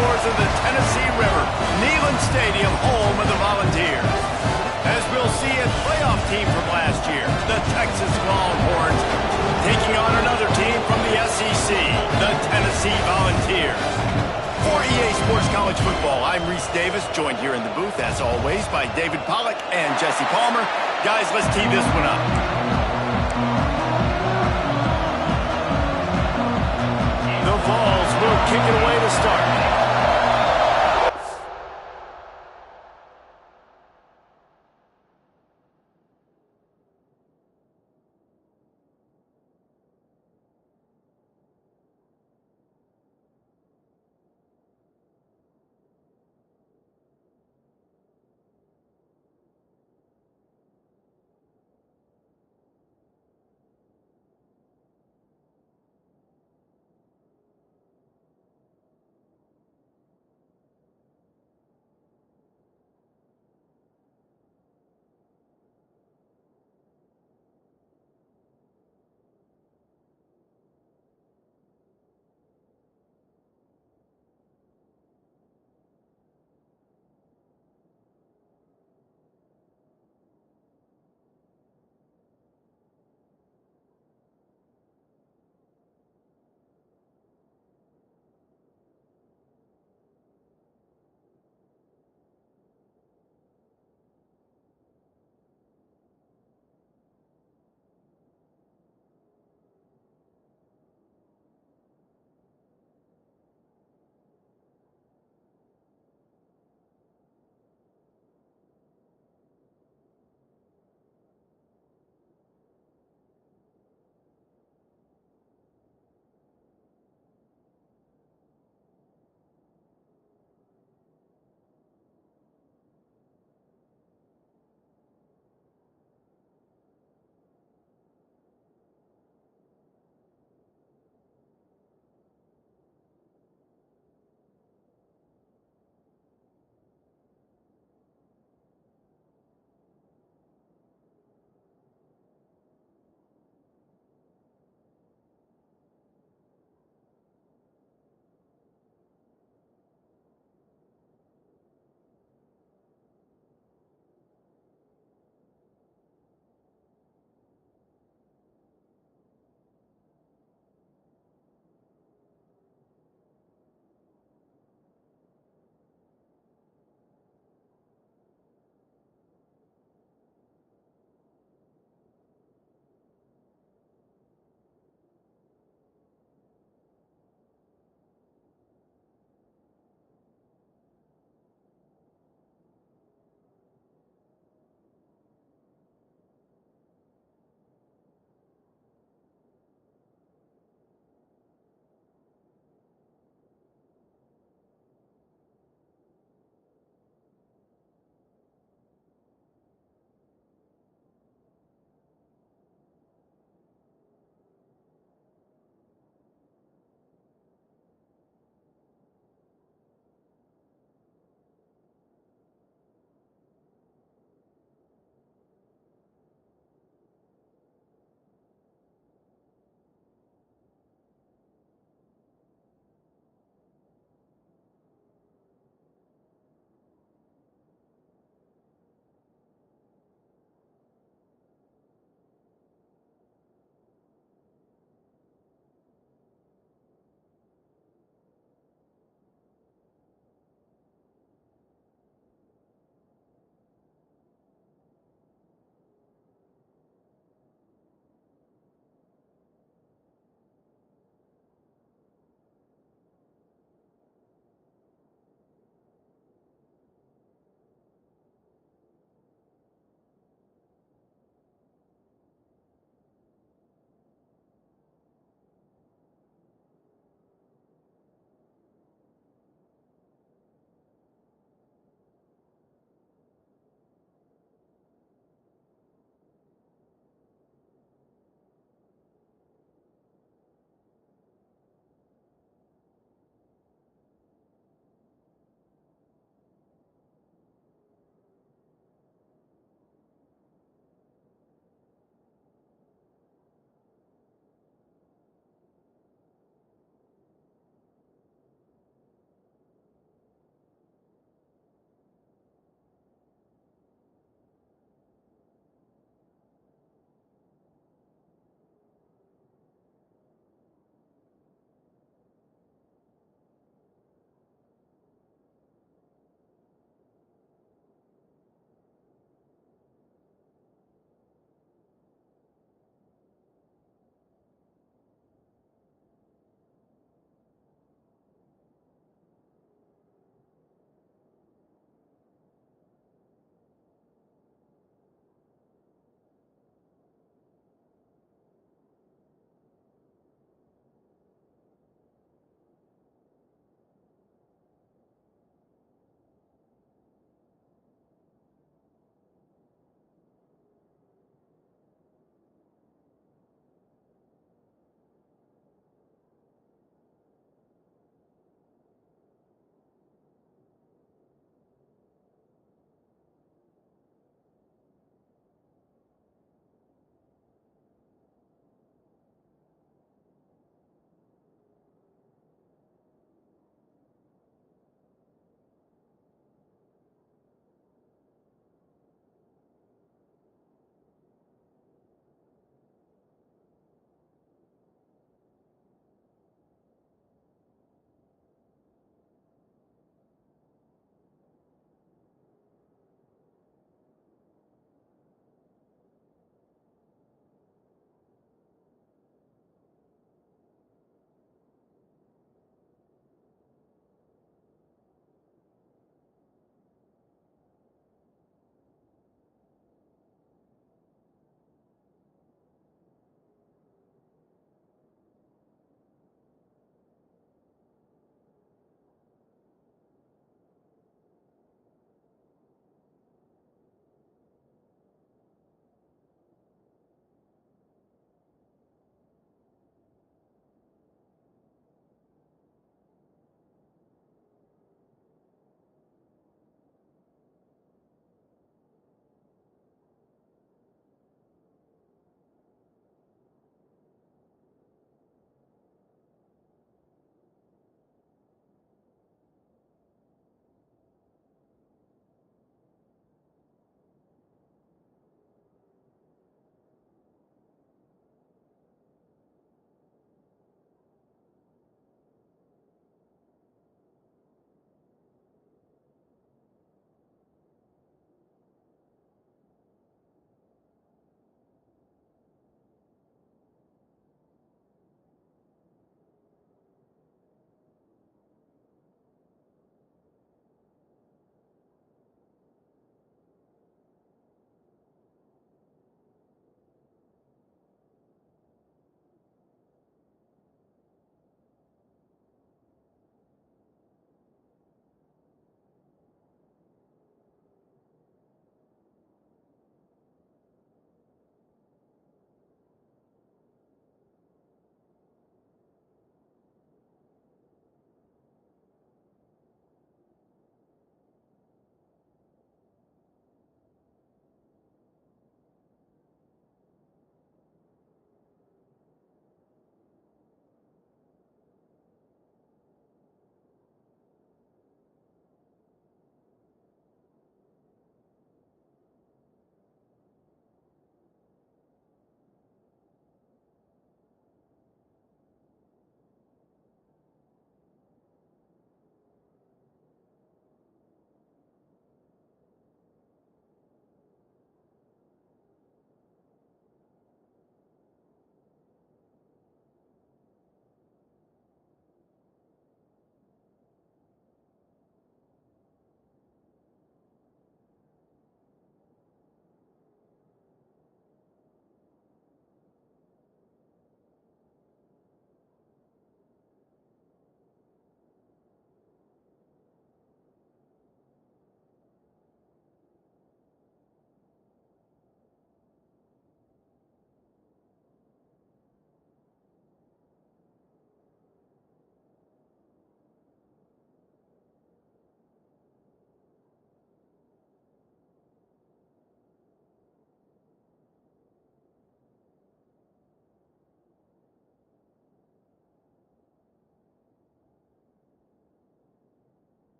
shores of the Tennessee River, Neyland Stadium, home of the Volunteers. As we'll see a playoff team from last year, the Texas Longhorns, taking on another team from the SEC, the Tennessee Volunteers. For EA Sports College Football, I'm Reese Davis, joined here in the booth, as always, by David Pollack and Jesse Palmer. Guys, let's tee this one up. The Vols will kick it away to start.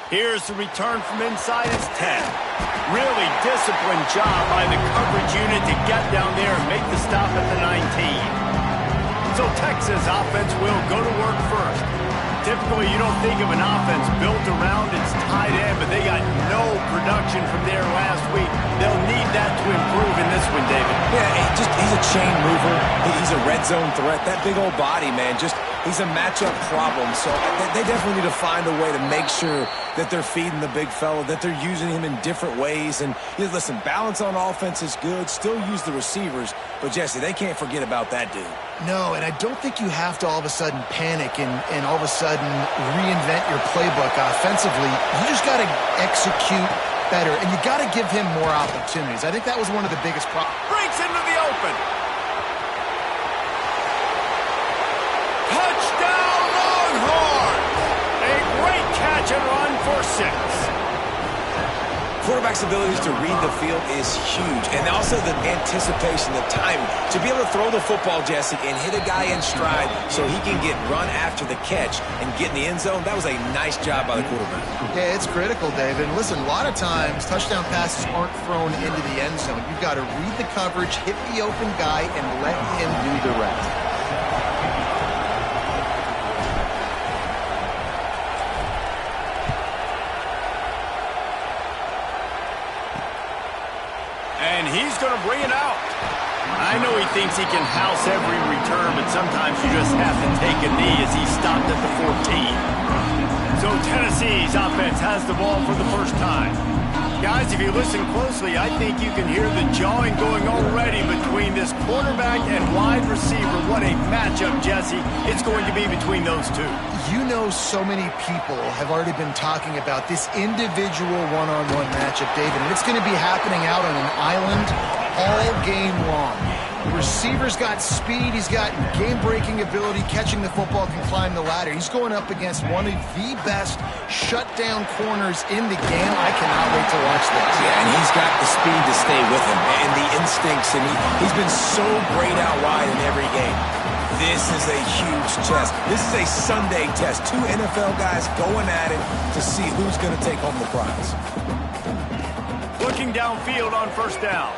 Here's the return from inside his 10. Really disciplined job by the coverage unit to get down there and make the stop at the 19. So Texas offense will go to work first. Typically, you don't think of an offense built around its tight end, but they got no production from there last week. They'll need that to improve in this one, David. Yeah, he's a chain mover. He's a red zone threat. That big old body, man, he's a matchup problem. So they definitely need to find a way to make sure that they're feeding the big fella, that they're using him in different ways. And listen, balance on offense is good. Still use the receivers. But, Jesse, they can't forget about that dude. No, and I don't think you have to all of a sudden panic and all of a sudden reinvent your playbook offensively. You just got to execute better, and you got to give him more opportunities. I think that was one of the biggest problems. Breaks into the open. Touchdown, Longhorns! A great catch and run for 6. Quarterback's abilities to read the field is huge, and also the anticipation, the timing. To be able to throw the football, Jesse, and hit a guy in stride so he can get run after the catch and get in the end zone, that was a nice job by the quarterback. Yeah, it's critical, David. And listen, a lot of times touchdown passes aren't thrown into the end zone. You've got to read the coverage, hit the open guy, and let him do the rest. And he's going to bring it out. I know he thinks he can house every return, but sometimes you just have to take a knee as he stopped at the 14. So Tennessee's offense has the ball for the first time. Guys, if you listen closely, I think you can hear the jawing going already between this quarterback and wide receiver. What a matchup, Jesse, it's going to be between those two. You know, so many people have already been talking about this individual one-on-one matchup, David, and it's going to be happening out on an island all game long. The receiver's got speed, he's got game-breaking ability, catching the football, can climb the ladder. He's going up against one of the best shutdown corners in the game. I cannot wait to watch this. Yeah, and he's got the speed to stay with him and the instincts, and he's been so great out wide in every game. This is a huge test. This is a Sunday test. 2 NFL guys going at it to see who's going to take home the prize. Looking downfield on first down.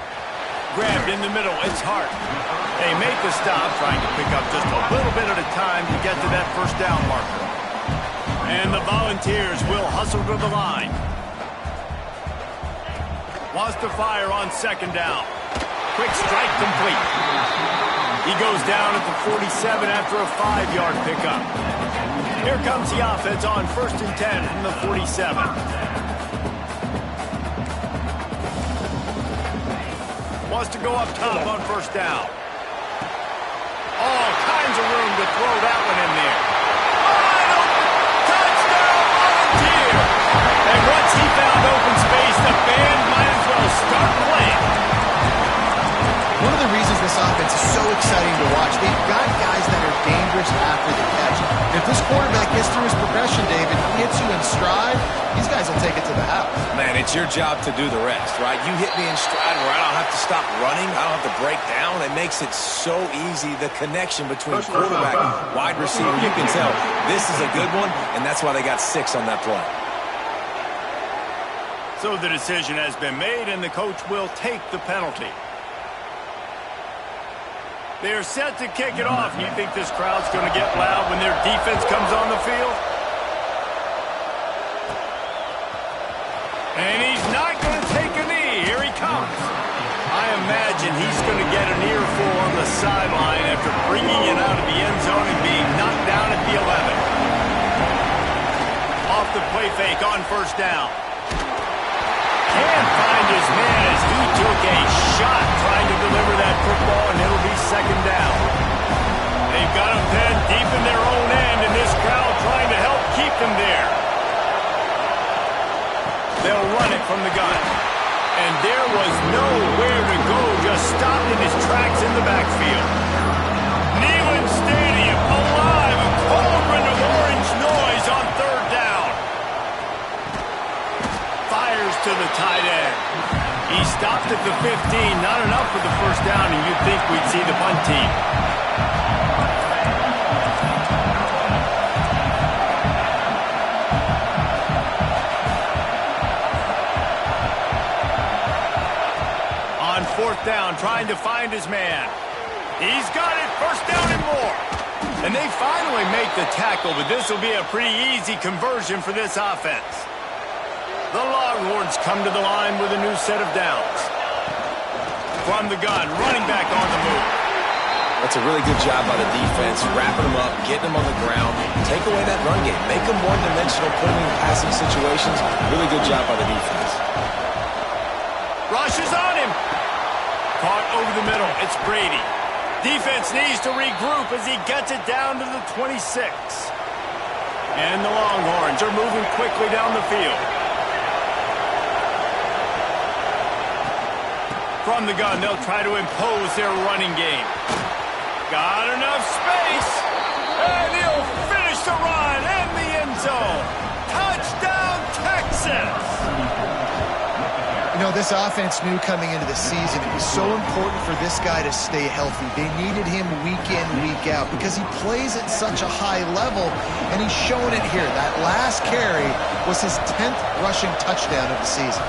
Grabbed in the middle, it's Hart. They make the stop, trying to pick up just a little bit at a time to get to that first down marker. And the Volunteers will hustle to the line. Wants to fire on second down. Quick strike complete. He goes down at the 47 after a 5-yard pickup. Here comes the offense on 1st and 10 from the 47. Wants to go up top on first down. All kinds of room to throw that one in there. Wide open. Touchdown, Volunteer! And once he found open space, the band might as well start playing. One of the reasons this offense is so exciting to watch, they've got guys that are dangerous after the catch. If this quarterback gets through his progression, David, he hits you in stride, these guys will take it to the house. Man, it's your job to do the rest, right? You hit me in stride where I don't have to stop running, I don't have to break down. It makes it so easy, the connection between quarterback and wide receiver. You can tell this is a good one, and that's why they got 6 on that play. So the decision has been made, and the coach will take the penalty. They're set to kick it off. You think this crowd's going to get loud when their defense comes on the field? And he's not going to take a knee. Here he comes. I imagine he's going to get an earful on the sideline after bringing it out of the end zone and being knocked down at the 11. Off the play fake on first down. Can't find his man as he took a shot trying to deliver that football, and it'll be second down. They've got him pinned deep in their own end, and this crowd trying to help keep them there. They'll run it from the gun. And there was nowhere to go, just stopped in his tracks in the backfield. Neyland Stadium alive, a cauldron of orange noise on third down. Fires to the tight end. He stopped at the 15, not enough for the first down, and you'd think we'd see the punt team. find his man. He's got it. First down and more. And they finally make the tackle, but this will be a pretty easy conversion for this offense. The Longhorns come to the line with a new set of downs. From the gun, running back on the move. That's a really good job by the defense, wrapping them up, getting them on the ground, take away that run game, make them one-dimensional, put them in passing situations. Really good job by the defense. Rush is on him. Caught over the middle. It's Brady. Defense needs to regroup as he gets it down to the 26. And the Longhorns are moving quickly down the field. From the gun, they'll try to impose their running game. Got enough space. And he'll finish the run in the end zone. Touchdown, Texas! You know, this offense knew coming into the season it was so important for this guy to stay healthy. They needed him week in, week out because he plays at such a high level, and he's shown it here. That last carry was his 10th rushing touchdown of the season.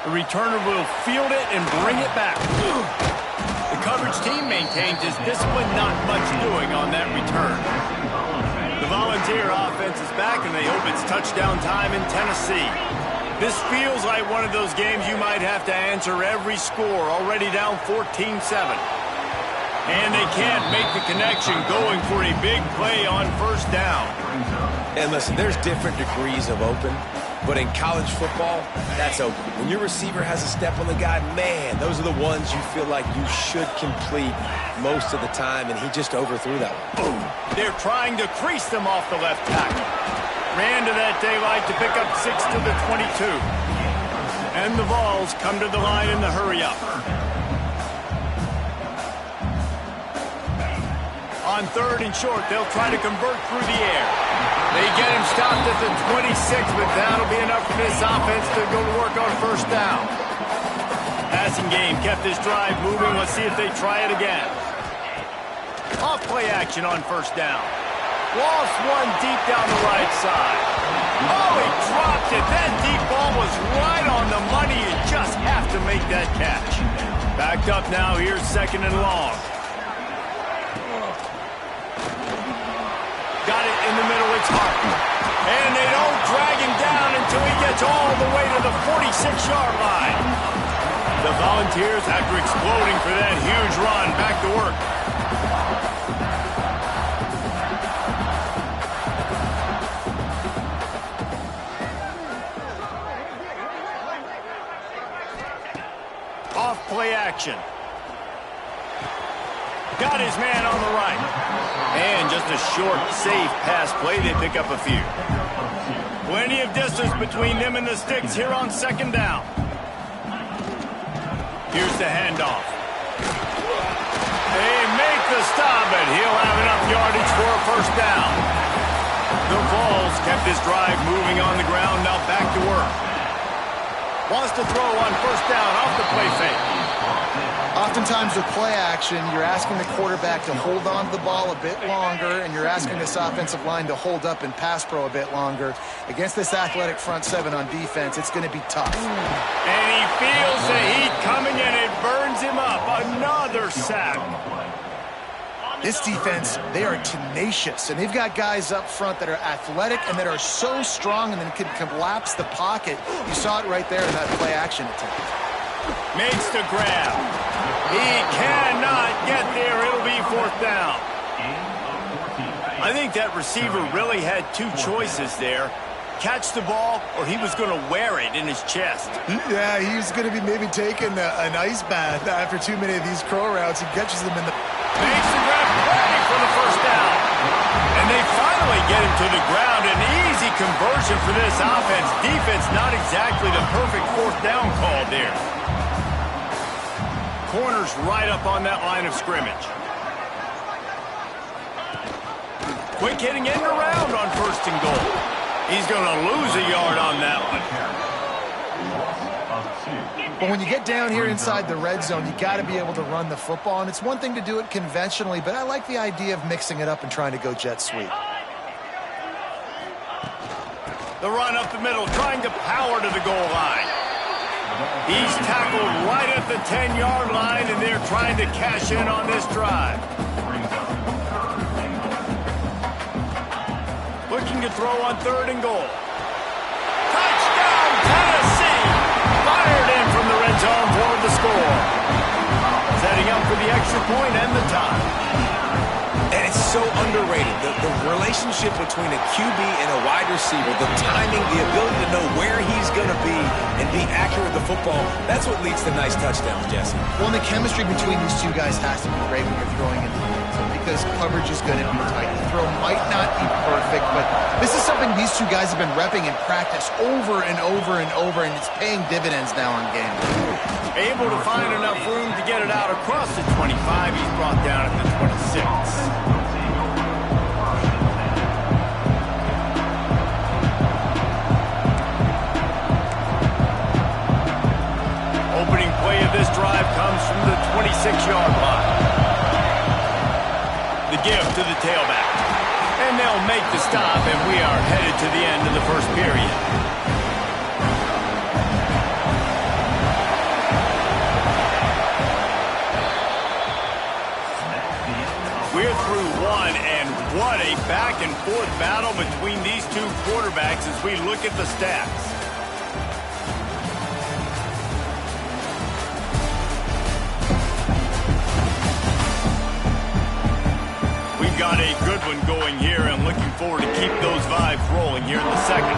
The returner will field it and bring it back. The coverage team maintains his discipline, not much doing on that return. The Volunteer offense is back, and they hope it's touchdown time in Tennessee. This feels like one of those games you might have to answer every score, already down 14-7. And they can't make the connection going for a big play on first down. And listen, there's different degrees of open. But in college football, that's open. When your receiver has a step on the guy, man, those are the ones you feel like you should complete most of the time, and he just overthrew that one. Boom. They're trying to crease them off the left tackle. Ran to that daylight to pick up 6 to the 22. And the Vols come to the line in the hurry-up. On third and short, they'll try to convert through the air. They get him stopped at the 26, but that'll be enough for this offense to go to work on first down. Passing game kept this drive moving. Let's see if they try it again. Off play action on first down. Lost one deep down the right side. Oh, he dropped it. That deep ball was right on the money. You just have to make that catch. Backed up now. Here's second and long. Got it in the middle, it's Hart. And they don't drag him down until he gets all the way to the 46-yard line. The Volunteers, after exploding for that huge run, back to work. Off play action. Got his man on the right. And just a short, safe pass play. They pick up a few. Plenty of distance between them and the sticks here on second down. Here's the handoff. They make the stop, but he'll have enough yardage for a first down. The Vols kept this drive moving on the ground, now back to work. Wants to throw on first down off the play fake. Oftentimes with play action, you're asking the quarterback to hold on to the ball a bit longer, and you're asking this offensive line to hold up in pass pro a bit longer. Against this athletic front seven on defense, it's going to be tough. And he feels the heat coming, and it burns him up. Another sack. This defense, they are tenacious, and they've got guys up front that are athletic and that are so strong and then can collapse the pocket. You saw it right there in that play action attempt. Makes the grab. He cannot get there. It'll be fourth down. I think that receiver really had two choices there. Catch the ball, or he was going to wear it in his chest. Yeah, he's going to be maybe taking an ice bath after too many of these crow routes. He catches them in the... Makes the grab, ready for the first down. And they finally get him to the ground. An easy conversion for this offense. Defense not exactly the perfect fourth down call there. Corners right up on that line of scrimmage. Quick hitting end around on first and goal. He's going to lose a yard on that one. But when you get down here inside the red zone, you got to be able to run the football. And it's one thing to do it conventionally, but I like the idea of mixing it up and trying to go jet sweep. The run up the middle, trying to power to the goal line. He's tackled right at the 10-yard line, and they're trying to cash in on this drive. Looking to throw on 3rd and goal. Touchdown, Tennessee! Fired in from the red zone for the score. Setting up for the extra point and the tie. And it's so underrated. The relationship between a QB and a wide receiver, the timing, the ability to know where he's going to be and be accurate with the football, that's what leads to nice touchdowns, Jesse. Well, and the chemistry between these two guys has to be great when you're throwing into the end zone because coverage is going to be tight. The throw might not be perfect, but this is something these two guys have been repping in practice over and over and over, and it's paying dividends now on game. Able to find enough room to get it out across the 25. He's brought down at the 26. Opening play of this drive comes from the 26-yard line. The give to the tailback. And they'll make the stop, and we are headed to the end of the first period. We're through one, and what a back-and-forth battle between these two quarterbacks as we look at the stats. We've got a good one going here, and looking forward to keep those vibes rolling here in the second.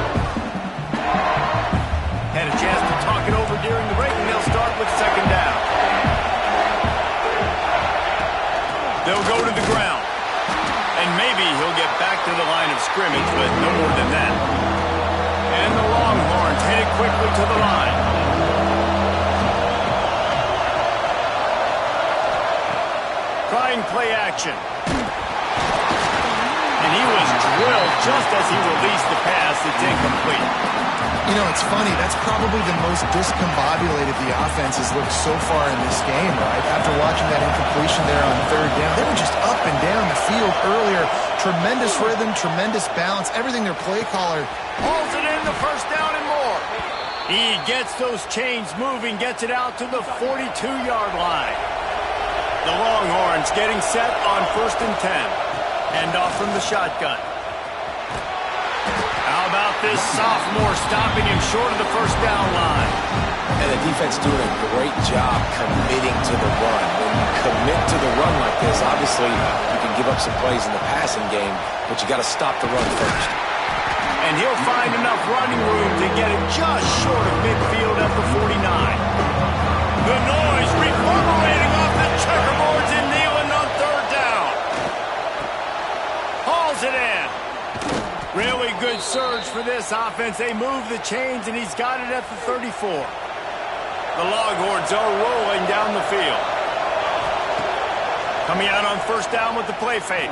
Had a chance to talk it over during the break, and they'll start with 2nd down. They'll go to the ground. And maybe he'll get back to the line of scrimmage, but no more than that. And the Longhorns headed quickly to the line. Trying play action. And he was drilled just as he released the pass. It's incomplete. You know, it's funny. That's probably the most discombobulated the offense has looked so far in this game, right? After watching that incompletion there on 3rd down, they were just up and down the field earlier. Tremendous rhythm, tremendous balance, everything their play caller. Hauls it in the 1st down and more. He gets those chains moving, gets it out to the 42-yard line. The Longhorns getting set on 1st and 10. End off from the shotgun. How about this sophomore stopping him short of the 1st down line? And the defense doing a great job committing to the run. When you commit to the run like this, obviously you can give up some plays in the passing game, but you got to stop the run first. And he'll find enough running room to get it just short of midfield at the 49. The noise reverberating off the checkerboards in Neyland on 3rd down. Hauls it in. Really good surge for this offense. They move the chains, and he's got it at the 34. The Longhorns are rolling down the field. Coming out on 1st down with the play fake.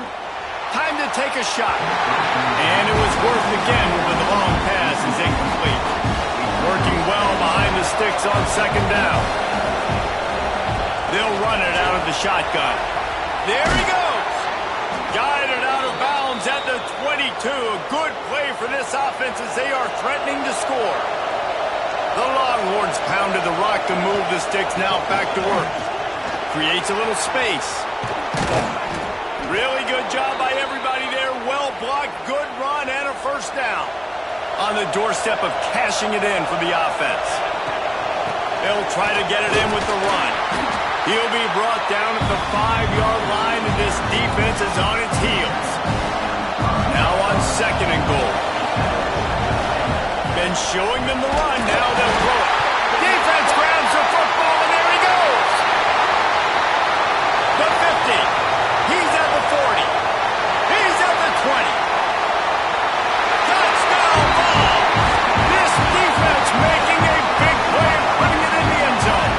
Time to take a shot. And it was Worth again, but the long pass is incomplete. Working well behind the sticks on 2nd down. They'll run it out of the shotgun. There he goes. Guided out of bounds at the 22. A good play for this offense as they are threatening to score. The Longhorns pounded the rock to move the sticks, now back to work. Creates a little space. Really good job by everybody there. Well blocked, good run, and a 1st down. On the doorstep of cashing it in for the offense. They'll try to get it in with the run. He'll be brought down at the 5-yard line, and this defense is on its heels. Now on 2nd and goal. Been showing them the run, now they'll throw it. Defense grabs the football, and there he goes. The 50. He's at the 40. He's at the 20. Touchdown ball. This defense making a big play and putting it in the end zone.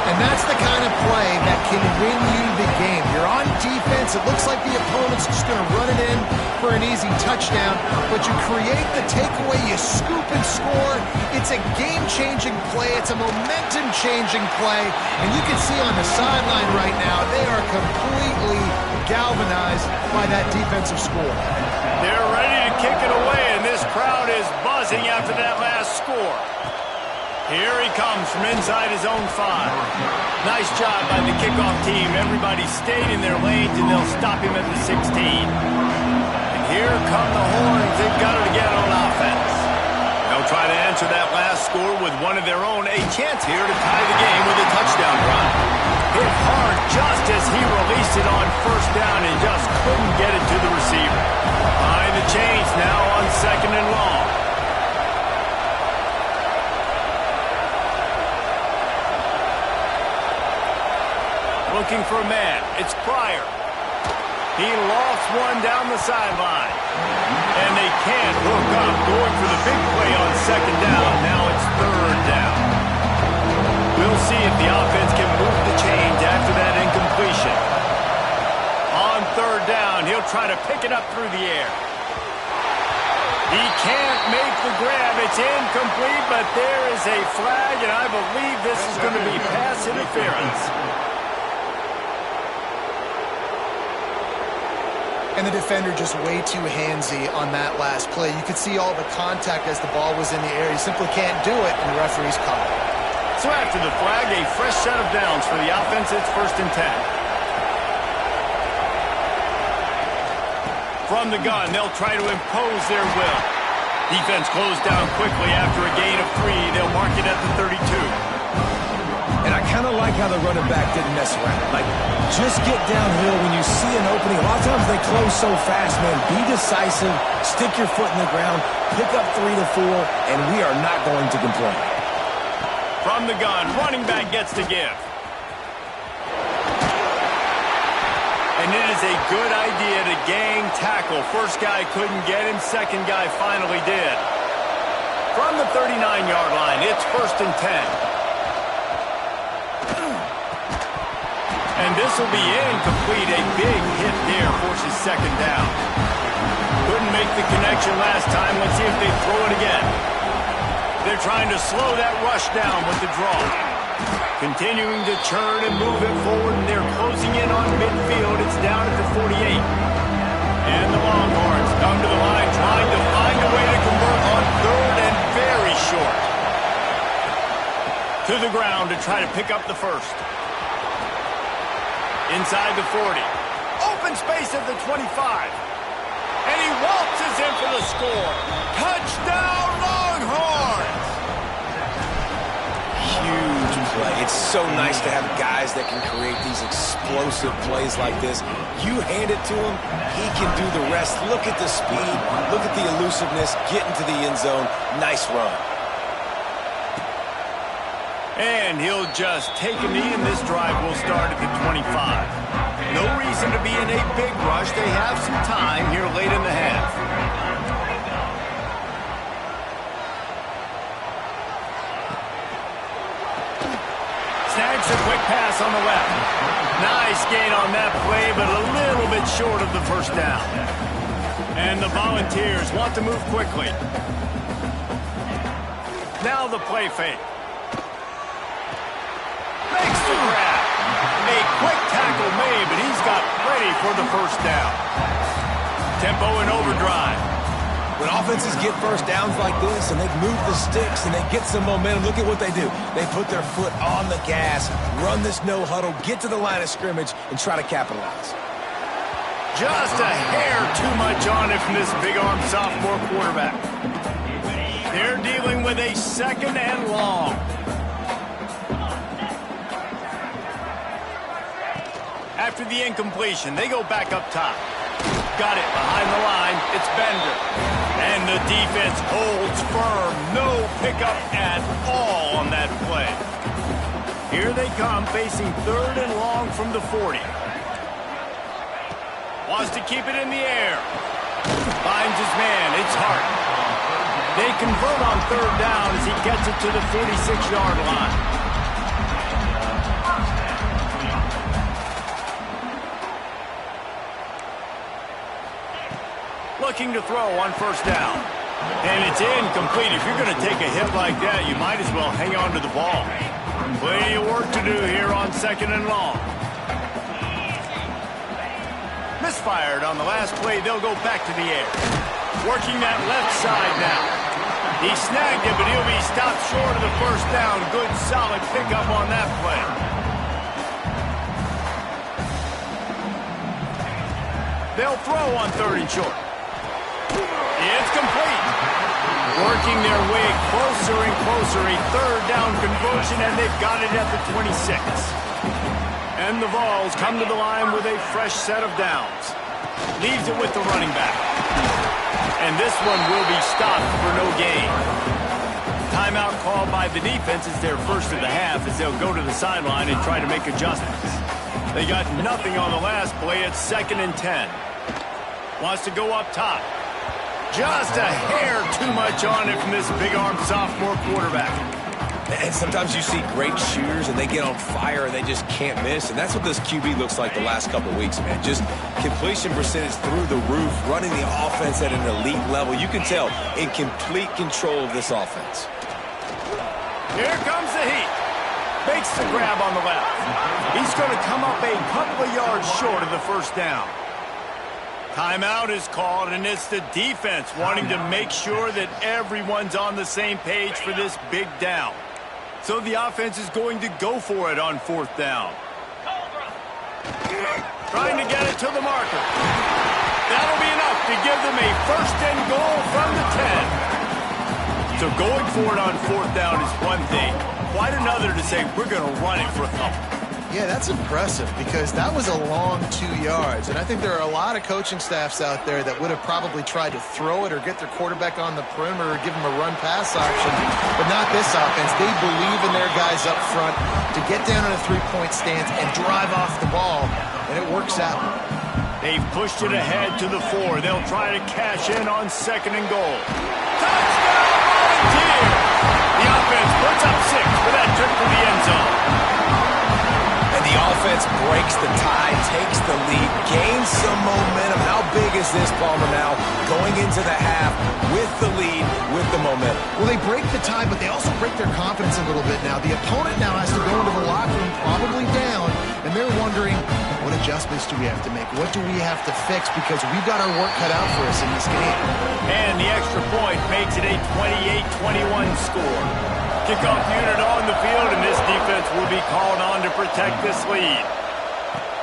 And that's the kind of play that can win you the game. You're on defense. It looks like the opponent's just going to run it in for an easy touchdown, but you create the takeaway, you scoop and score. It's a game-changing play. It's a momentum-changing play, and you can see on the sideline right now, they are completely galvanized by that defensive score. They're ready to kick it away, and this crowd is buzzing after that last score. Here he comes from inside his own 5. Nice job by the kickoff team. Everybody stayed in their lanes, and they'll stop him at the 16. And here come the horns. They've got it again on offense. They'll try to answer that last score with one of their own. A chance here to tie the game with a touchdown run. Hit hard just as he released it on first down and just couldn't get it to the receiver. Behind the chains now on 2nd and long. Looking for a man. It's Pryor. He lofts one down the sideline. And they can't hook up. Going for the big play on 2nd down. Now it's 3rd down. We'll see if the offense can move the chains after that incompletion. On 3rd down, he'll try to pick it up through the air. He can't make the grab. It's incomplete, but there is a flag, and I believe this is going to be pass interference. And the defender just way too handsy on that last play. You could see all the contact as the ball was in the air. He simply can't do it, and the referee's called it. So after the flag, a fresh set of downs for the offense. It's 1st and 10. From the gun, they'll try to impose their will. Defense closed down quickly after a gain of 3. They'll mark it at the 32. And I kind of like how the running back didn't mess around. Like, just get downhill when you see an opening. A lot of times they close so fast, man. Be decisive, stick your foot in the ground, pick up 3 to 4, and we are not going to complain. From the gun, running back gets to give. And it is a good idea to gang tackle. First guy couldn't get him, second guy finally did. From the 39-yard line, it's 1st and 10. And this will be incomplete. A big hit there forces 2nd down. Couldn't make the connection last time. Let's see if they throw it again. They're trying to slow that rush down with the draw. Continuing to churn and move it forward, and they're closing in on midfield. It's down at the 48. And the Longhorns come to the line trying to find a way to convert on 3rd and very short. To the ground to try to pick up the 1st. Inside the 40. Open space at the 25. And he waltzes in for the score. Touchdown, Longhorns! Huge play. It's so nice to have guys that can create these explosive plays like this. You hand it to him, he can do the rest. Look at the speed. Look at the elusiveness. Get into the end zone. Nice run. And he'll just take a knee, and this drive will start at the 25. No reason to be in a big rush. They have some time here late in the half. Snags a quick pass on the left. Nice gain on that play, but a little bit short of the 1st down. And the Volunteers want to move quickly. Now the play fake. Makes the grab. A quick tackle made, but he's got plenty for the 1st down. Tempo and overdrive. When offenses get 1st downs like this and they move the sticks and they get some momentum, look at what they do. They put their foot on the gas, run this no huddle, get to the line of scrimmage, and try to capitalize. Just a hair too much on it from this big-arm sophomore quarterback. They're dealing with a 2nd and long. After the incompletion, they go back up top. Got it behind the line. It's Bender. And the defense holds firm. No pickup at all on that play. Here they come, facing 3rd and long from the 40. Wants to keep it in the air. Finds his man. It's Hart. They convert on 3rd down as he gets it to the 46-yard line. looking to throw on first down. And it's incomplete. If you're going to take a hit like that, you might as well hang on to the ball. Plenty of work to do here on 2nd and long. Misfired on the last play. They'll go back to the air. Working that left side now. He snagged it, but he'll be stopped short of the first down. Good, solid pickup on that play. They'll throw on 3rd and short. It's complete. Working their way closer and closer. A 3rd down conversion, and they've got it at the 26. And the Vols come to the line with a fresh set of downs. Leaves it with the running back. And this one will be stopped for no gain. Timeout called by the defense is their first of the half as they'll go to the sideline and try to make adjustments. They got nothing on the last play. It's 2nd and 10. Wants to go up top. Just a hair too much on it from this big-armed sophomore quarterback. And sometimes you see great shooters and they get on fire and they just can't miss. And that's what this QB looks like the last couple of weeks, man. Just completion percentage through the roof, running the offense at an elite level. You can tell in complete control of this offense. Here comes the heat. Makes the grab on the left. He's going to come up a couple of yards short of the first down. Timeout is called, and it's the defense wanting to make sure that everyone's on the same page for this big down. So the offense is going to go for it on 4th down. Trying to get it to the marker. That'll be enough to give them a 1st and goal from the 10. So going for it on 4th down is one thing. Quite another to say we're going to run it for a couple. Yeah, that's impressive because that was a long 2 yards. And I think there are a lot of coaching staffs out there that would have probably tried to throw it or get their quarterback on the perimeter or give him a run-pass option. But not this offense. They believe in their guys up front to get down in a three-point stance and drive off the ball. And it works out. They've pushed it ahead to the 4. They'll try to cash in on 2nd and goal. Touchdown, Volunteer! The offense puts up 6 for that trip to the end zone. The offense breaks the tie, takes the lead, gains some momentum. How big is this, Palmer, now going into the half with the lead, with the momentum? Well, they break the tie, but they also break their confidence a little bit now. The opponent now has to go into the locker room probably down, and they're wondering, what adjustments do we have to make? What do we have to fix? Because we've got our work cut out for us in this game. And the extra point makes it a 28-21 score. Kickoff unit on the field, and this defense will be called on to protect this lead.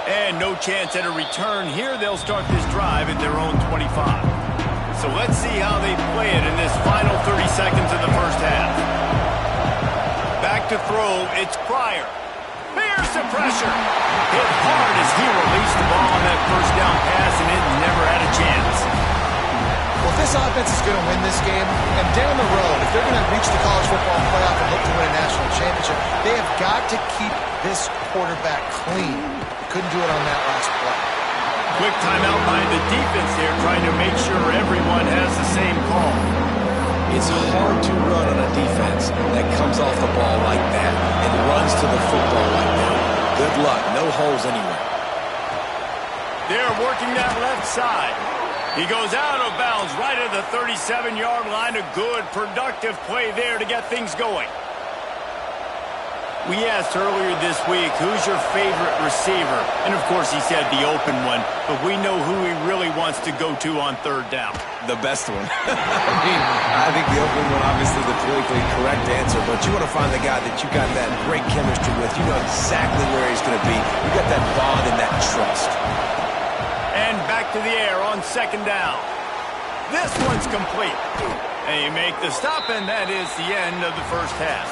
And no chance at a return here. They'll start this drive at their own 25. So let's see how they play it in this final 30 seconds of the first half. Back to throw, it's Pryor. Bears the pressure. Hit hard as he released the ball on that first down pass, and it never had a chance. Well, if this offense is going to win this game, and down the road, if they're going to reach the college football playoff and look to win a national championship, they have got to keep this quarterback clean. They couldn't do it on that last play. Quick timeout by the defense there, trying to make sure everyone has the same call. It's hard to run on a defense that comes off the ball like that and runs to the football like that. Good luck. No holes anywhere. They're working that left side. He goes out of bounds right at the 37-yard line. A good, productive play there to get things going. We asked earlier this week, who's your favorite receiver? And, of course, he said the open one. But we know who he really wants to go to on 3rd down. The best one. I think the open one, obviously, the politically correct answer. But you want to find the guy that you got that great chemistry with. You know exactly where he's going to be. You got that bond and that trust. And back to the air on 2nd down. This one's complete. And you make the stop, and that is the end of the first half.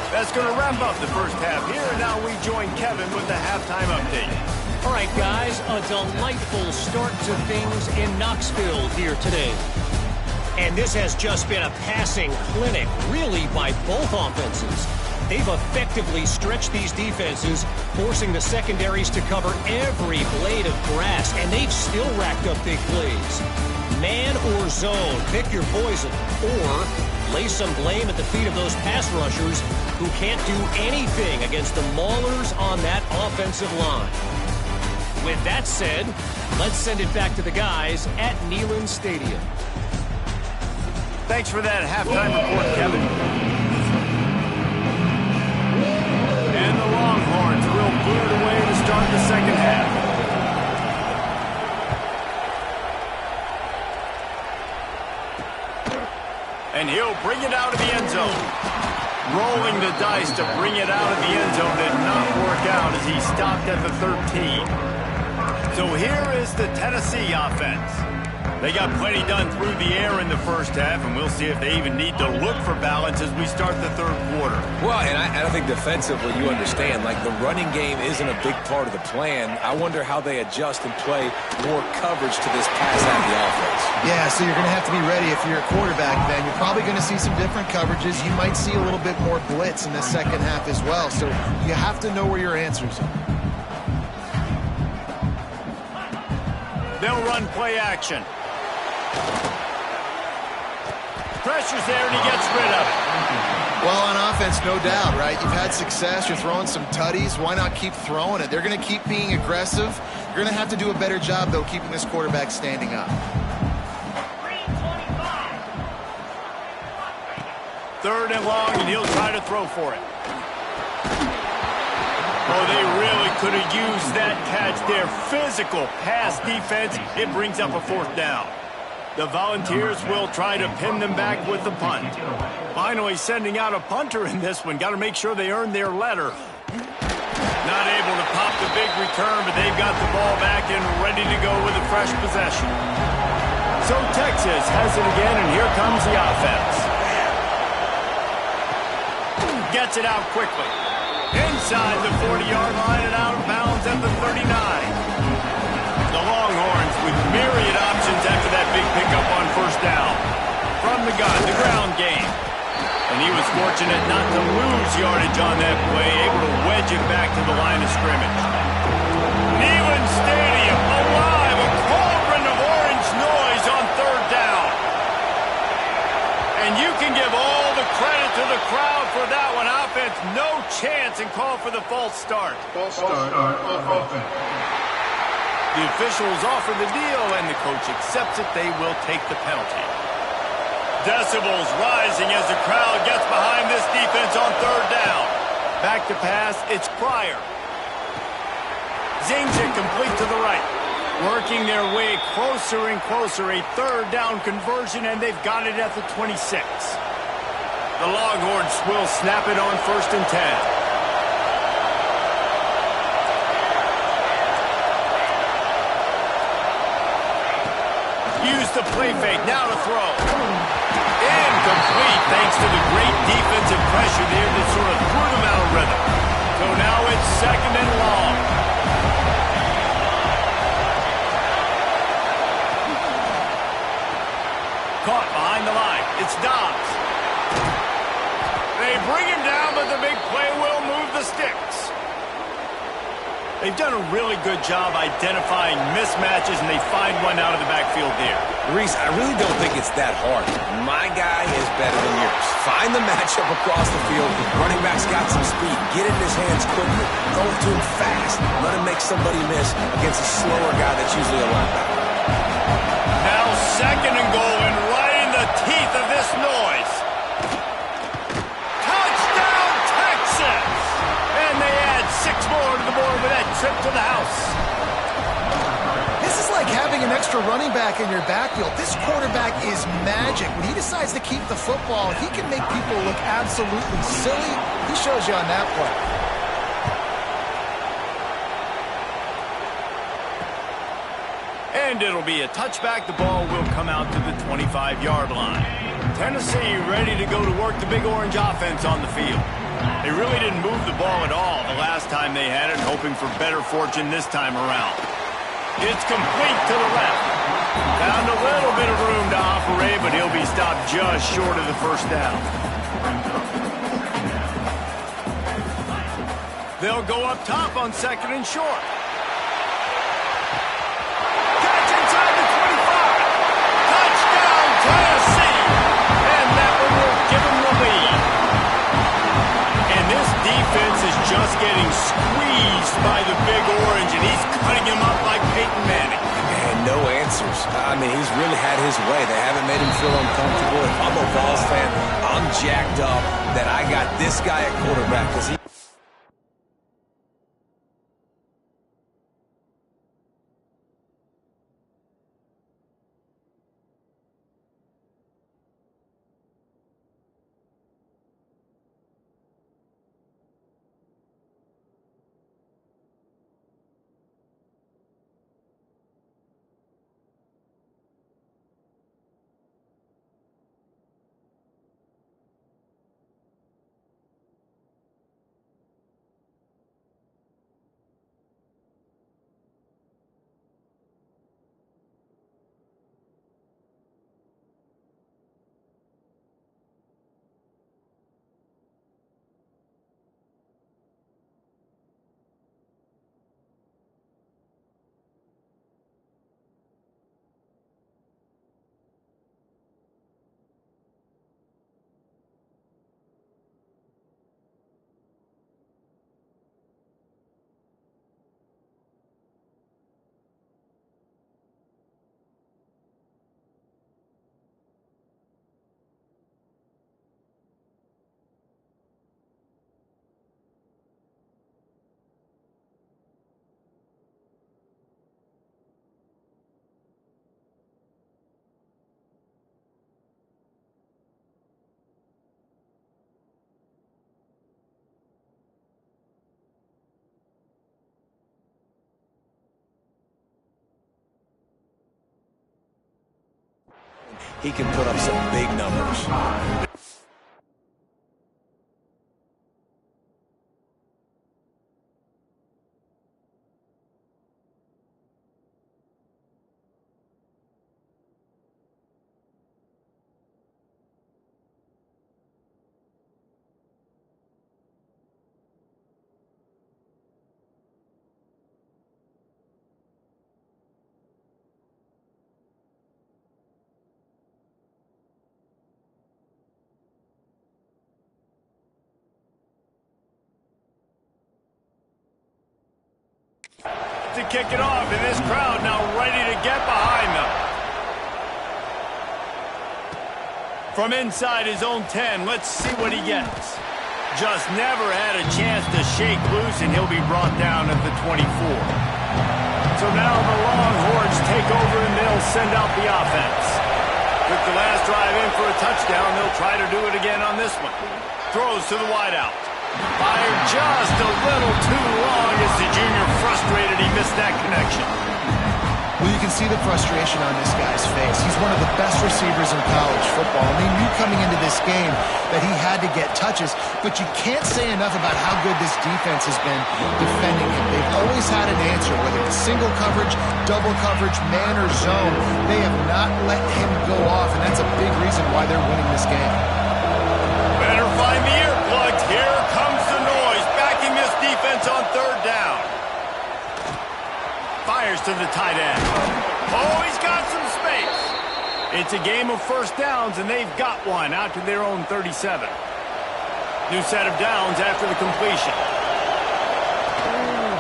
That's going to wrap up the first half here. And now we join Kevin with the halftime update. All right, guys, a delightful start to things in Knoxville here today. And this has just been a passing clinic, really, by both offenses. They've effectively stretched these defenses, forcing the secondaries to cover every blade of grass, and they've still racked up big plays. Man or zone, pick your poison, or lay some blame at the feet of those pass rushers who can't do anything against the maulers on that offensive line. With that said, let's send it back to the guys at Neyland Stadium. Thanks for that halftime report, Kevin. And the Longhorns will boot it away to start the second half. And he'll bring it out of the end zone. Rolling the dice to bring it out of the end zone did not work out as he stopped at the 13. So here is the Tennessee offense. They got plenty done through the air in the first half, and we'll see if they even need to look for balance as we start the third quarter. Well, and I think defensively, you understand, like the running game isn't a big part of the plan. I wonder how they adjust and play more coverage to this pass-happy offense. Yeah, so you're going to have to be ready if you're a quarterback, then. You're probably going to see some different coverages. You might see a little bit more blitz in the second half as well, so you have to know where your answers are. They'll run play action. Pressure's there, and he gets rid of it. Well, on offense, no doubt, right? You've had success. You're throwing some tutties. Why not keep throwing it? They're going to keep being aggressive. You're going to have to do a better job, though, keeping this quarterback standing up. Third and long, and he'll try to throw for it. Oh, they really could have used that catch there. Physical pass defense. It brings up a fourth down. The Volunteers will try to pin them back with the punt. Finally sending out a punter in this one. Got to make sure they earn their letter. Not able to pop the big return, but they've got the ball back and ready to go with a fresh possession. So Texas has it again, and here comes the offense. Gets it out quickly. Inside the 40-yard line and out of bounds at the 39. The Longhorns with myriad options after that big pickup on first down. From the gun, the ground game. And he was fortunate not to lose yardage on that play, able to wedge it back to the line of scrimmage. Neyland Stadium alive, a cauldron of orange noise on third down. And you can give all the credit to the crowd for that one. Offense, no chance, and call for the false start. False start on offense. The officials offer the deal, and the coach accepts it. They will take the penalty. Decibels rising as the crowd gets behind this defense on third down. Back to pass, it's Pryor. Zings it complete to the right. Working their way closer and closer. A third down conversion, and they've got it at the 26. The Longhorns will snap it on 1st and 10. Use the play fake, now to throw. Incomplete, thanks to the great defensive pressure there that sort of threw them out of rhythm. So now it's 2nd and long. Caught behind the line. It's Dobbs. They bring him down, but the big play will move the sticks. They've done a really good job identifying mismatches, and they find one out of the backfield there. Reese, I really don't think it's that hard. My guy is better than yours. Find the matchup across the field. Running back's got some speed. Get it in his hands quickly. Throw it to him fast. Let him make somebody miss against a slower guy that's usually a linebacker. Now 2nd and goal, and right in the teeth of this noise. Touchdown, Texas! And they add 6 more to the board with that trip to the house. This is like having an extra running back in your backfield. This quarterback is magic. When he decides to keep the football, he can make people look absolutely silly. He shows you on that play. And it'll be a touchback. The ball will come out to the 25-yard line. Tennessee ready to go to work the Big Orange offense on the field. They really didn't move the ball at all the last time they had it, hoping for better fortune this time around. It's complete to the left. Found a little bit of room to operate, but he'll be stopped just short of the first down. They'll go up top on 2nd and short. Catch inside the 25. Touchdown, Tennessee! And that one will give them the lead. And this defense is just getting squeezed by the Big Orange, and he's cutting him up I mean, he's really had his way. They haven't made him feel uncomfortable. If I'm a Vols fan, I'm jacked up that I got this guy at quarterback because he... He can put up some big numbers. To kick it off, and this crowd now ready to get behind them. From inside his own 10, let's see what he gets. Just never had a chance to shake loose, and he'll be brought down at the 24. So now the Longhorns take over, and they'll send out the offense. With the last drive in for a touchdown, they'll try to do it again on this one. Throws to the wideout. Fired just a little too long as the junior frustrated he missed that connection. Well, you can see the frustration on this guy's face. He's one of the best receivers in college football, and they knew coming into this game that he had to get touches, but you can't say enough about how good this defense has been defending him. They've always had an answer, whether it's single coverage, double coverage, man or zone. They have not let him go off, and that's a big reason why they're winning this game. Better find the earplugs. Here comes the noise, backing this defense on third down. Fires to the tight end. Oh, he's got some space. It's a game of first downs, and they've got one out to their own 37. New set of downs after the completion.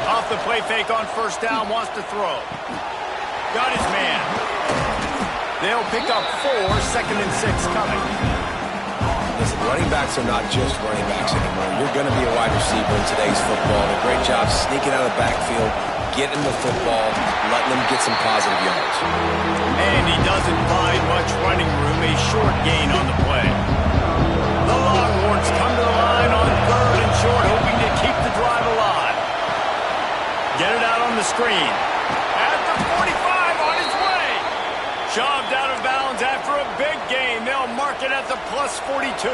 Off the play fake on first down, wants to throw. Got his man. They'll pick up 4, 2nd and 6 coming. Listen, running backs are not just running backs anymore. You're going to be a wide receiver in today's football. A great job sneaking out of the backfield, getting the football, letting them get some positive yards. And he doesn't find much running room, a short gain on the play. The Longhorns come to the line on 3rd and short, hoping to keep the drive alive. Get it out on the screen. At the 45, on his way. Shoved out of bounds after a big gain. They'll mark it at the plus 42.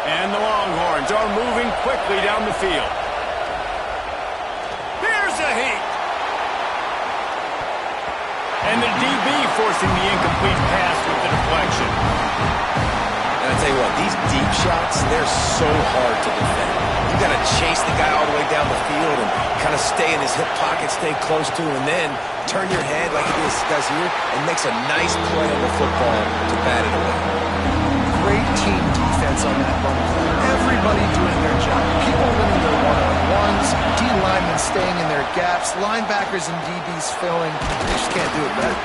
And the Longhorns are moving quickly down the field. Here's a heat. And the DB forcing the incomplete pass with the deflection. And I tell you what, these deep shots, they're so hard to defend. You got to chase the guy all the way down the field and kind of stay in his hip pocket, stay close to him, and then turn your head like he does here and makes a nice play on the football to bat it away. Great team defense on that run play. Everybody doing their job. People winning their one-on-ones, D-linemen staying in their gaps, linebackers and DBs filling. They just can't do it better.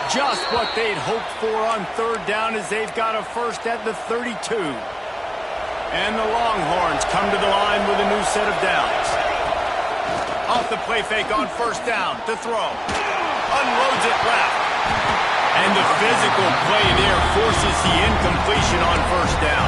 Just what they'd hoped for on third down as they've got a first at the 32. And the Longhorns come to the line with a new set of downs. Off the play fake on first down to throw. Unloads it left. And the physical play there forces the incompletion on first down.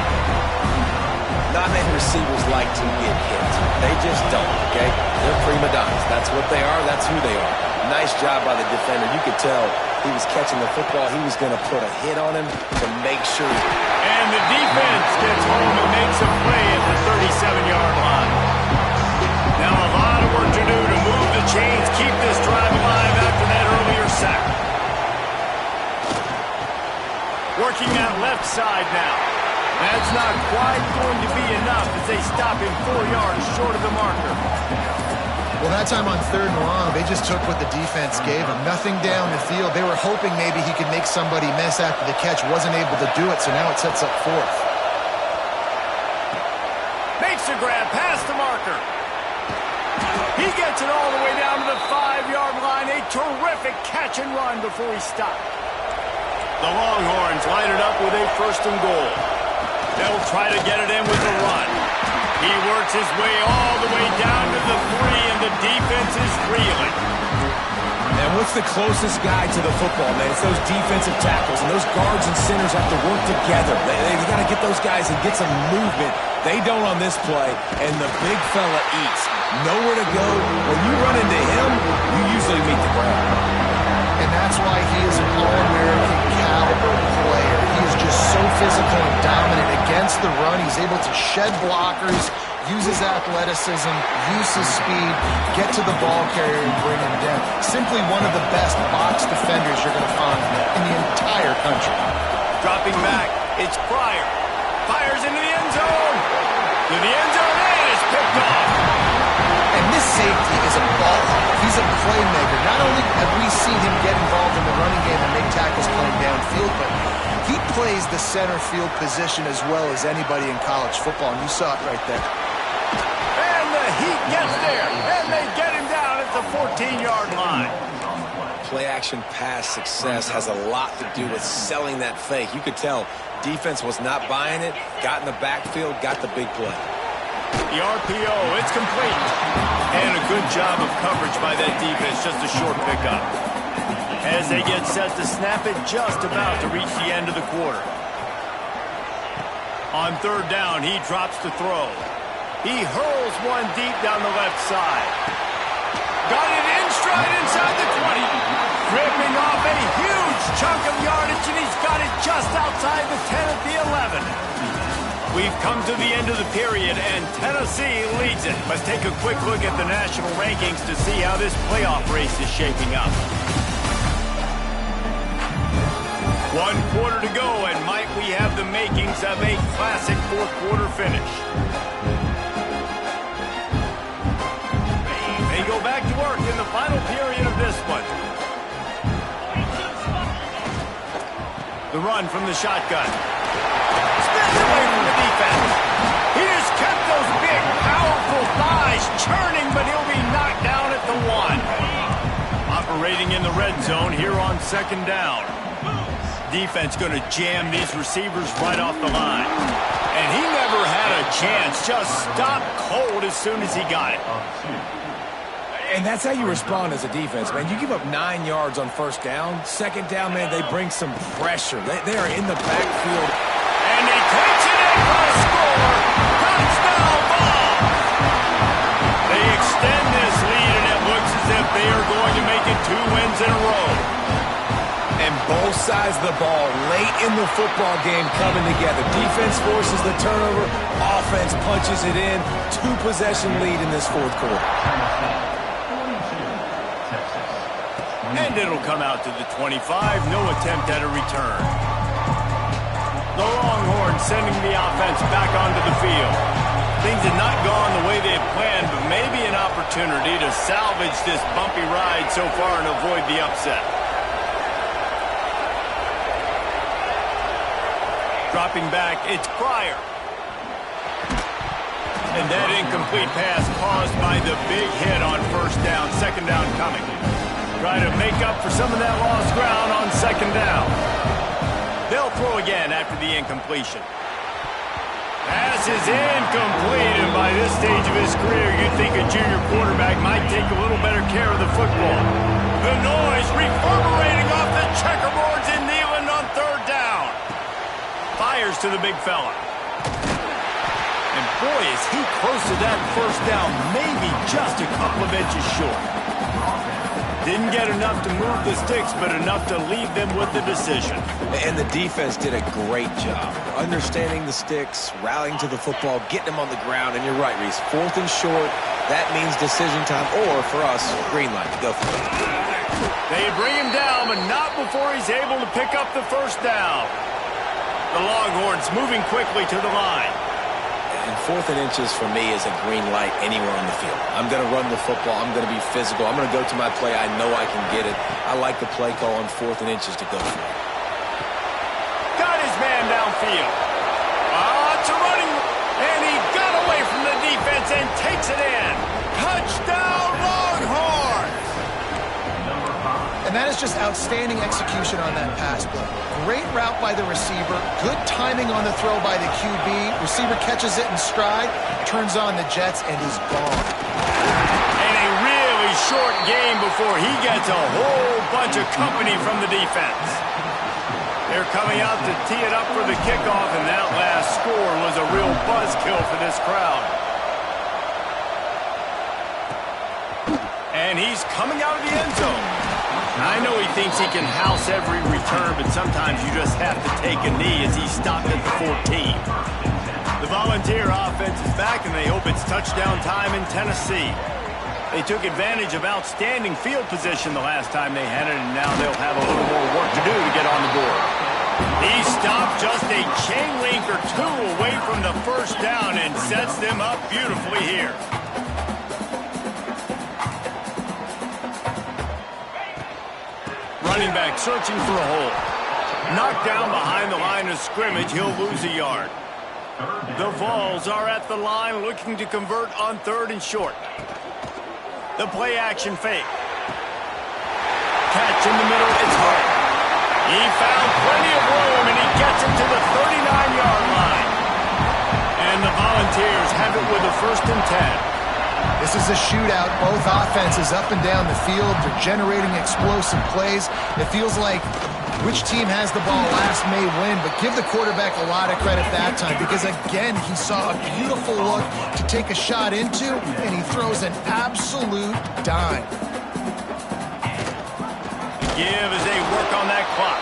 Not many receivers like to get hit. They just don't, okay? They're prima donnas. That's what they are. That's who they are. Nice job by the defender. You could tell he was catching the football. He was going to put a hit on him to make sure. And the defense gets home and makes a play at the 37-yard line. Now a lot of work to do to move the chains, keep this drive alive after that earlier sack. Working that left side now. That's not quite going to be enough as they stop him 4 yards short of the marker. Well, that time on third and long, they just took what the defense gave them. Nothing down the field. They were hoping maybe he could make somebody miss after the catch. Wasn't able to do it, so now it sets up fourth. Makes the grab past the marker. He gets it all the way down to the 5-yard line. A terrific catch and run before he stopped. The Longhorns line it up with a first and goal. They'll try to get it in with the run. He works his way all the way down to the 3, and the defense is reeling. And what's the closest guy to the football, man? It's those defensive tackles, and those guards and centers have to work together. They got to get those guys and get some movement. They don't on this play, and the big fella eats. Nowhere to go. When you run into him, you usually meet the ground. And that's why he is an All-American caliber player. He is just so physical and dominant against the run. He's able to shed blockers, use his athleticism, use his speed, get to the ball carrier and bring him down. Simply one of the best box defenders you're going to find in the entire country. Dropping back, it's Pryor. Fires into the end zone. To the end zone, and it's picked off. And this safety is a baller. He's a playmaker. Not only have we seen him get involved in the running game and make tackles playing downfield, but he plays the center field position as well as anybody in college football, and you saw it right there. And the Heat gets there, and they get him down at the 14-yard line. Play-action pass success has a lot to do with selling that fake. You could tell defense was not buying it, got in the backfield, got the big play. The RPO, it's complete. And a good job of coverage by that defense, just a short pickup. As they get set to snap it, just about to reach the end of the quarter. On third down, he drops to throw. He hurls one deep down the left side. Got it in stride inside the 20. Ripping off a huge chunk of yardage, and he's got it just outside the 10 at the 11. We've come to the end of the period, and Tennessee leads it. Let's take a quick look at the national rankings to see how this playoff race is shaping up. 1 quarter to go, and might we have the makings of a classic fourth-quarter finish. They go back to work in the final period of this one. The run from the shotgun. Spins away from the defense. He just kept those big, powerful thighs churning, but he'll be knocked down at the 1. Operating in the red zone here on second down. Defense going to jam these receivers right off the line. And he never had a chance. Just stopped cold as soon as he got it. And that's how you respond as a defense, man. You give up 9 yards on first down. Second down, man, they bring some pressure. They are in the backfield. And he takes it in for a score. Touchdown ball. They extend this lead, and it looks as if they are going to make it 2 wins in a row. And both sides of the ball late in the football game coming together. Defense forces the turnover. Offense punches it in. 2-possession lead in this fourth quarter. And it'll come out to the 25. No attempt at a return. The Longhorns sending the offense back onto the field. Things had not gone the way they had planned, but maybe an opportunity to salvage this bumpy ride so far and avoid the upset. Dropping back, it's Pryor. And that incomplete pass caused by the big hit on first down. Second down coming. Try to make up for some of that lost ground on second down. They'll throw again after the incompletion. Pass is incomplete, and by this stage of his career, you'd think a junior quarterback might take a little better care of the football. The noise reverberating off the checkerboards in Neyland on third down. Fires to the big fella. And boy, is he close to that first down, maybe just a couple of inches short. Didn't get enough to move the sticks, but enough to leave them with the decision. And the defense did a great job understanding the sticks, rallying to the football, getting them on the ground. And you're right, Reese, 4th and short, that means decision time, or for us, green light. Go for it. They bring him down, but not before he's able to pick up the first down. The Longhorns moving quickly to the line. And 4th and inches for me is a green light anywhere on the field. I'm going to run the football. I'm going to be physical. I'm going to go to my play. I know I can get it. I like the play call on 4th and inches to go for it. Got his man downfield. It's a running. And he got away from the defense and takes it in. Touchdown, Longhorns! And that is just outstanding execution on that pass play. Great route by the receiver. Good timing on the throw by the QB. Receiver catches it in stride, turns on the jets, and is gone. And a really short game before he gets a whole bunch of company from the defense. They're coming out to tee it up for the kickoff, and that last score was a real buzzkill for this crowd. And he's coming out of the end zone. I know he thinks he can house every return, but sometimes you just have to take a knee as he stopped at the 14. The Volunteer offense is back, and they hope it's touchdown time in Tennessee. They took advantage of outstanding field position the last time they had it, and now they'll have a little more work to do to get on the board. He stopped just a chain link or two away from the first down and sets them up beautifully here. Running back searching for a hole. Knocked down behind the line of scrimmage, he'll lose a yard. The Vols are at the line looking to convert on 3rd and short. The play action fake. Catch in the middle, it's hard. He found plenty of room and he gets it to the 39-yard line. And the Volunteers have it with a 1st and 10. This is a shootout. Both offenses up and down the field. They're generating explosive plays. It feels like which team has the ball last may win, but give the quarterback a lot of credit that time because, again, he saw a beautiful look to take a shot into, and he throws an absolute dime. Give as they work on that clock.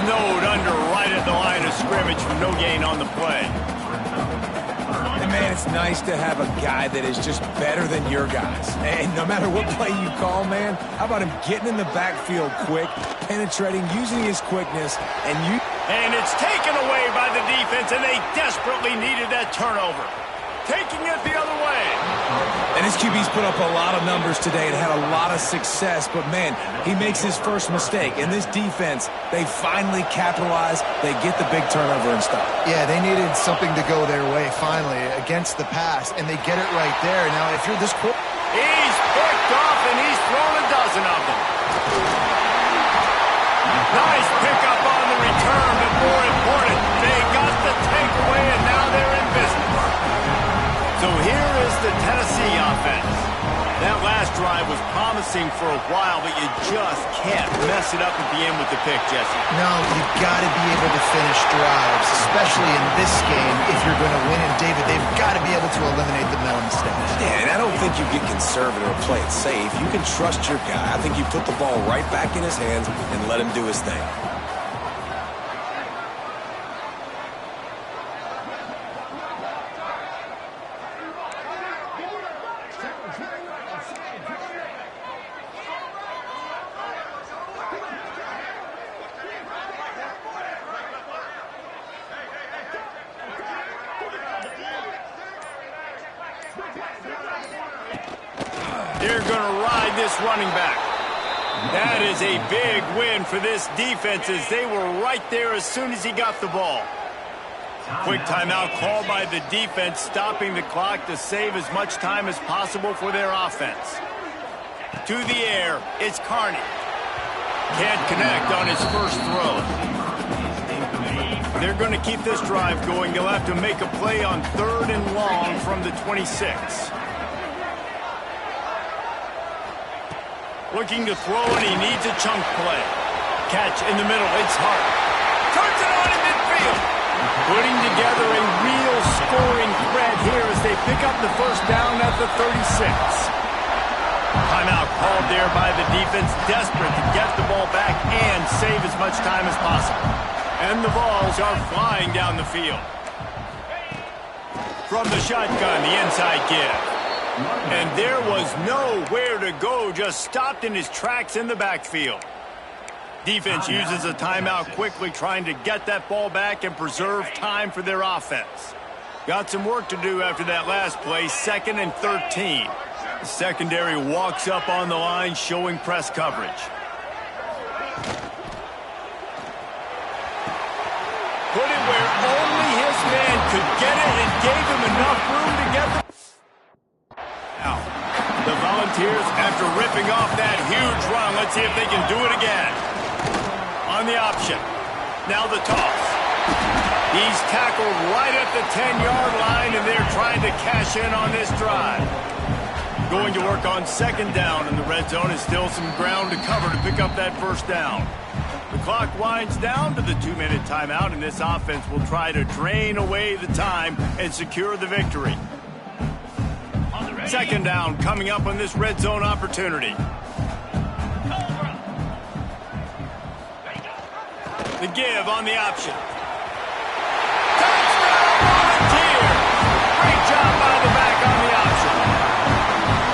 Snowed under right at the line of scrimmage for no gain on the play. And, man, it's nice to have a guy that is just better than your guys. And no matter what play you call, man, how about him getting in the backfield quick, penetrating, using his quickness, And it's taken away by the defense, and they desperately needed that turnover. Taking it the other way. And his QB's put up a lot of numbers today and had a lot of success, but, man, he makes his first mistake. And this defense, they finally capitalize. They get the big turnover and stop. Yeah, they needed something to go their way, finally, against the pass, and they get it right there. Now, if you're this quick... He's picked off, and he's thrown a dozen of them. Nice pickup on the return, but more important, they got the takeaway, and now they're in business. So here is the Tennessee offense. That last drive was promising for a while, but you just can't mess it up at the end with the pick, Jesse. No, you've got to be able to finish drives, especially in this game if you're going to win. And, David, they've got to be able to eliminate the mental mistakes. Yeah, and I don't think you get conservative or play it safe. You can trust your guy. I think you put the ball right back in his hands and let him do his thing. They're going to ride this running back. That is a big win for this defense as they were right there as soon as he got the ball. Quick timeout called by the defense, stopping the clock to save as much time as possible for their offense. To the air, it's Carney. Can't connect on his first throw. They're going to keep this drive going. They'll have to make a play on 3rd and long from the 26. Looking to throw, and he needs a chunk play. Catch in the middle, it's Hart. Turns it on in midfield. Putting together a real scoring threat here as they pick up the first down at the 36. Timeout called there by the defense, desperate to get the ball back and save as much time as possible. And the balls are flying down the field. From the shotgun, the inside give. And there was nowhere to go, just stopped in his tracks in the backfield. Defense uses a timeout quickly, trying to get that ball back and preserve time for their offense. Got some work to do after that last play, 2nd and 13. The secondary walks up on the line, showing press coverage. Put it where only his man could get it and gave him enough room to get the... Now, the Volunteers, after ripping off that huge run, let's see if they can do it again. On the option. Now the toss. He's tackled right at the 10-yard line, and they're trying to cash in on this drive. Going to work on 2nd down, and the red zone is still some ground to cover to pick up that first down. The clock winds down to the 2-minute timeout, and this offense will try to drain away the time and secure the victory. 2nd down coming up on this red zone opportunity. The give on the option. Touchdown, Volunteer! Great job by the back on the option.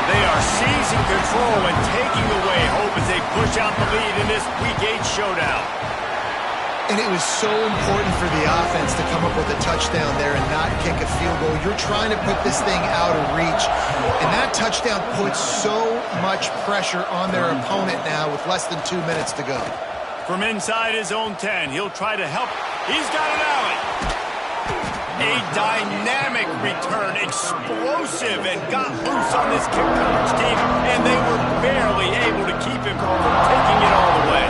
They are seizing control and taking away hope as they push out the lead in this Week 8 showdown. And it was so important for the offense to come up with a touchdown there and not kick a field goal. You're trying to put this thing out of reach. And that touchdown puts so much pressure on their opponent now with less than 2 minutes to go. From inside his own 10, he'll try to help. He's got an alley. A dynamic return, explosive, and got loose on this kick coverage team, and they were barely able to keep him from taking it all the way.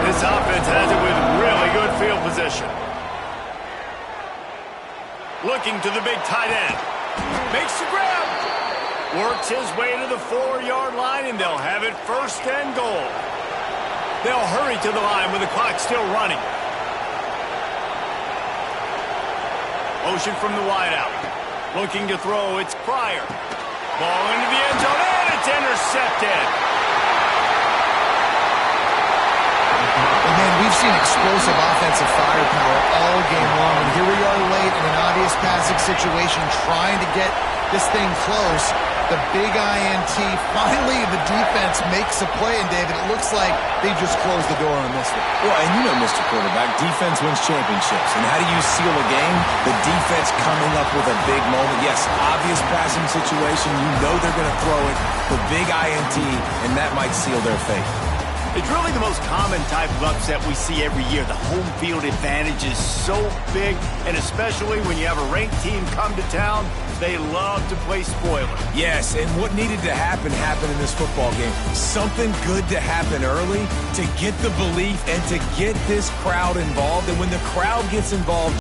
This offense has it with really good field position. Looking to the big tight end. Makes the grab. Works his way to the 4-yard line, and they'll have it 1st and goal. They'll hurry to the line with the clock still running. Motion from the wideout. Looking to throw, it's Pryor. Ball into the end zone, and it's intercepted. And man, we've seen explosive offensive firepower all game long. And here we are late in an obvious passing situation, trying to get this thing close. The big INT, finally the defense makes a play, and David, it looks like they just closed the door on this one. Well, and you know, Mr. Quarterback, defense wins championships. And how do you seal a game? The defense coming up with a big moment. Yes, obvious passing situation. You know they're going to throw it. The big INT, and that might seal their fate. It's really the most common type of upset we see every year. The home field advantage is so big, and especially when you have a ranked team come to town, they love to play spoiler. Yes, and what needed to happen happened in this football game. Something good to happen early to get the belief and to get this crowd involved. And when the crowd gets involved,